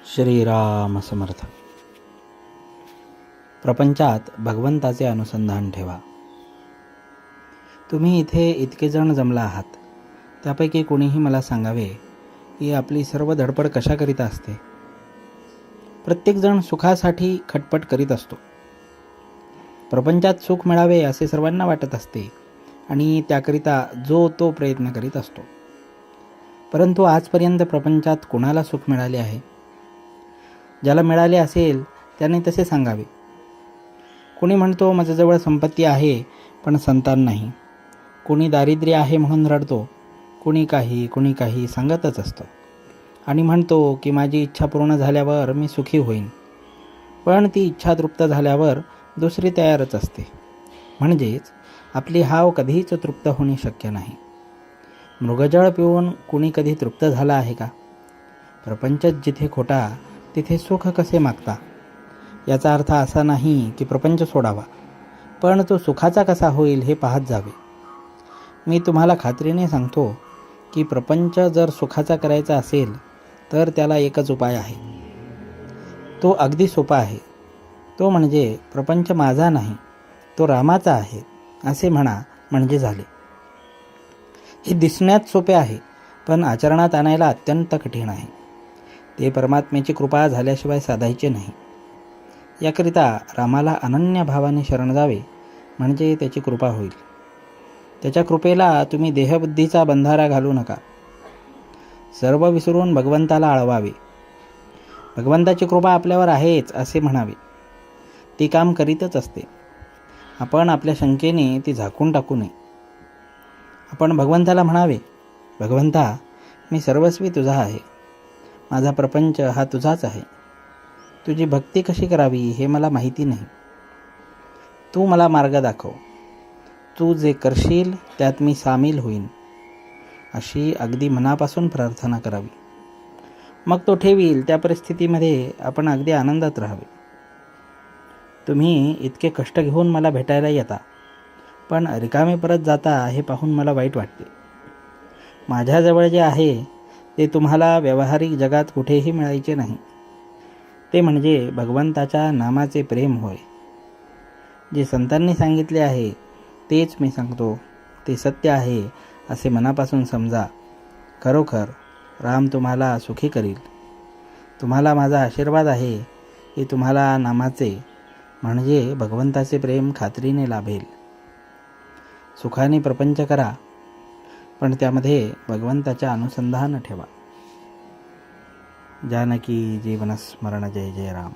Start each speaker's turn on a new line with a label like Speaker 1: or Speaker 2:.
Speaker 1: श्रीराम समर्थ. प्रपंचात भगवंताचे अनुसंधान ठेवा. तुम्ही इथे इतके जण जमला आहात, त्यापैकी कोणीही मला सांगावे की आपली सर्व धडपड कशाकरिता असते. प्रत्येकजण सुखासाठी खटपट करीत असतो. प्रपंचात सुख मिळावे असे सर्वांना वाटत असते आणि त्याकरिता जो तो प्रयत्न करीत असतो. परंतु आजपर्यंत प्रपंचात कोणाला सुख मिळाले आहे? ज्याला मिळाले असेल त्याने तसे सांगावे. कोणी म्हणतो माझ्याजवळ संपत्ती आहे पण संतान नाही. कोणी दारिद्र्य आहे म्हणून रडतो. कोणी काही सांगतच असतो आणि म्हणतो की माझी इच्छा पूर्ण झाल्यावर मी सुखी होईन. पण ती इच्छा तृप्त झाल्यावर दुसरी तयारच असते. म्हणजेच आपली हाव कधीच तृप्त होणे शक्य नाही. मृगजळ पिऊन कुणी कधी तृप्त झाला आहे का? प्रपंचच जिथे खोटा तिथे सुख कसे मागता? याचा अर्थ असा नाही की प्रपंच सोडावा, पण तो सुखाचा कसा होईल हे पाहत जावे. मी तुम्हाला खात्रीने सांगतो की प्रपंच जर सुखाचा करायचा असेल तर त्याला एकच उपाय आहे. तो अगदी सोपा आहे. तो म्हणजे प्रपंच माझा नाही, तो रामाचा आहे असे म्हणा, म्हणजे झाले. हे दिसण्यात सोपे आहे, पण आचरणात आणायला अत्यंत कठीण आहे. ते परमात्म्याची कृपा झाल्याशिवाय साधायचे नाही. याकरिता रामाला अनन्य भावाने शरण जावे, म्हणजे त्याची कृपा होईल. त्याच्या कृपेला तुम्ही देहबुद्धीचा बंधारा घालू नका. सर्व विसरून भगवंताला आळवावे. भगवंताची कृपा आपल्यावर आहेच असे म्हणावे. ती काम करीतच असते. आपण आपल्या शंकेने ती झाकून टाकू नये. आपण भगवंताला म्हणावे, भगवंता, मी सर्वस्वी तुझा आहे. माझा प्रपंच हा तुझाच आहे. तुझी भक्ती कशी करावी हे मला माहिती नाही. तू मला मार्ग दाखव. तू जे करशील त्यात मी सामील होईन, अशी अगदी मनापासून प्रार्थना करावी. मग तो ठेवील त्या परिस्थितीमध्ये आपण अगदी आनंदात राहावे. तुम्ही इतके कष्ट घेऊन मला भेटायला येता, पण रिकामे परत जाता हे पाहून मला वाईट वाटते. माझ्याजवळ जे आहे ते तुम्हाला व्यावहारिक जगात कुठेही मिळायचे नाही. ते म्हणजे भगवंताच्या नामाचे प्रेम होय. जे संतांनी सांगितले आहे तेच मी सांगतो. ते सत्य आहे असे मनापासून समजा. खरोखर राम तुम्हाला सुखी करील. तुम्हाला माझा आशीर्वाद आहे की तुम्हाला नामाचे म्हणजे भगवंताचे प्रेम खात्रीने लाभेल. सुखाने प्रपंच करा, पण त्यामध्ये भगवंताच्या अनुसंधान ठेवा. जानकी जीवन स्मरण. जय जय राम.